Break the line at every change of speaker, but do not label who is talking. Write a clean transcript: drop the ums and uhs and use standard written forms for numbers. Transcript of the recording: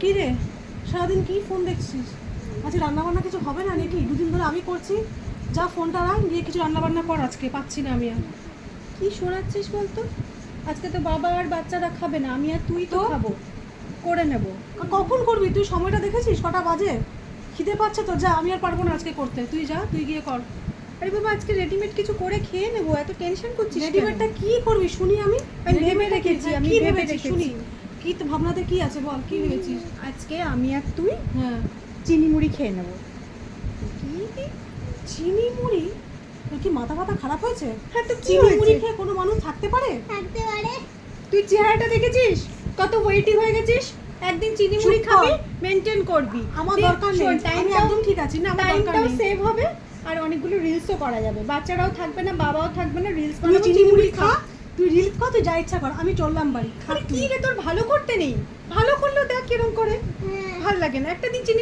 কি রে সারাদিন কি ফোন দেখছিস? আজকে রান্নাবান্না কিছু হবে না নাকি? দুদিন ধরে আমি করছি। যা ফোনটা রাখ, গিয়ে কিছু রান্নাবান্না কর, আজকে পাচ্ছি না আমি আর।
কি শোনাচ্ছিস বলতো? আজকে তো বাবা আর বাচ্চারা খাবে না, আমি আর তুই তো
তো?
খাবো, করে নেব।
কখন করবি তুই? সময়টা দেখেছিস কটা বাজে? খিদে পাচ্ছে তো, যা, আমি আর পারবো না আজকে করতে, তুই যা, তুই গিয়ে কর।
আরে বাবা, আজকে রেডিমেড কিছু করে খেয়ে নেবো, এত টেনশন করছিস কেন?
রেডিমেডটা কি করবি শুনি আমি?
আমি ভেবে
রেডিমেডটা কি?
রেখেছি,
হ্যাঁ,
আমি
কি
ভেবে
ভেবেছিস
রেখেছি।
শুনি? কি তো ভাবনাতে কি আছে বল, কি ভেবেছিস?
আজকে আমি আর তুই
হ্যাঁ,
চিনি মুড়ি খেয়ে নেবো।
কি চিনি মুড়ি? তোর কি মাথা ব্যথা খারাপ হয়েছে?
হ্যাঁ, তো কি
চিনি মুড়ি
হয়েছে?
খেয়ে কোনো মানুষ থাকতে পারে?
থাকতে পারে।
তুই চেহারাটা দেখেছিস কত ওয়েটি হয়ে গেছিস? একদিন চিনি মুড়ি
চুপ কর।
খাবি, মেনটেন করবি।
আমার
তুই
দরকার নেই,
শোন,
আমি
টাইমটাও
একদম ঠিক আছি না, আমার দরকার
টাইমটাও
নেই।
সেভ হবে আর অনেকগুলো রিলসও করা যাবে। বাচ্চারাও থাকবে না, বাবাও থাকবে না, রিলস
তুই
বানাবো,
চিনি মুড়ি খা, তুই রিলস কর, তুই যা ইচ্ছা কর, আমি চললাম বাড়ি।
আরে কি রে, তোর ভালো করতে নেই? ভালো করলেও দেখ কিরম করে।
হ্যাঁ।
ভাল লাগে না একটা দিন চিনি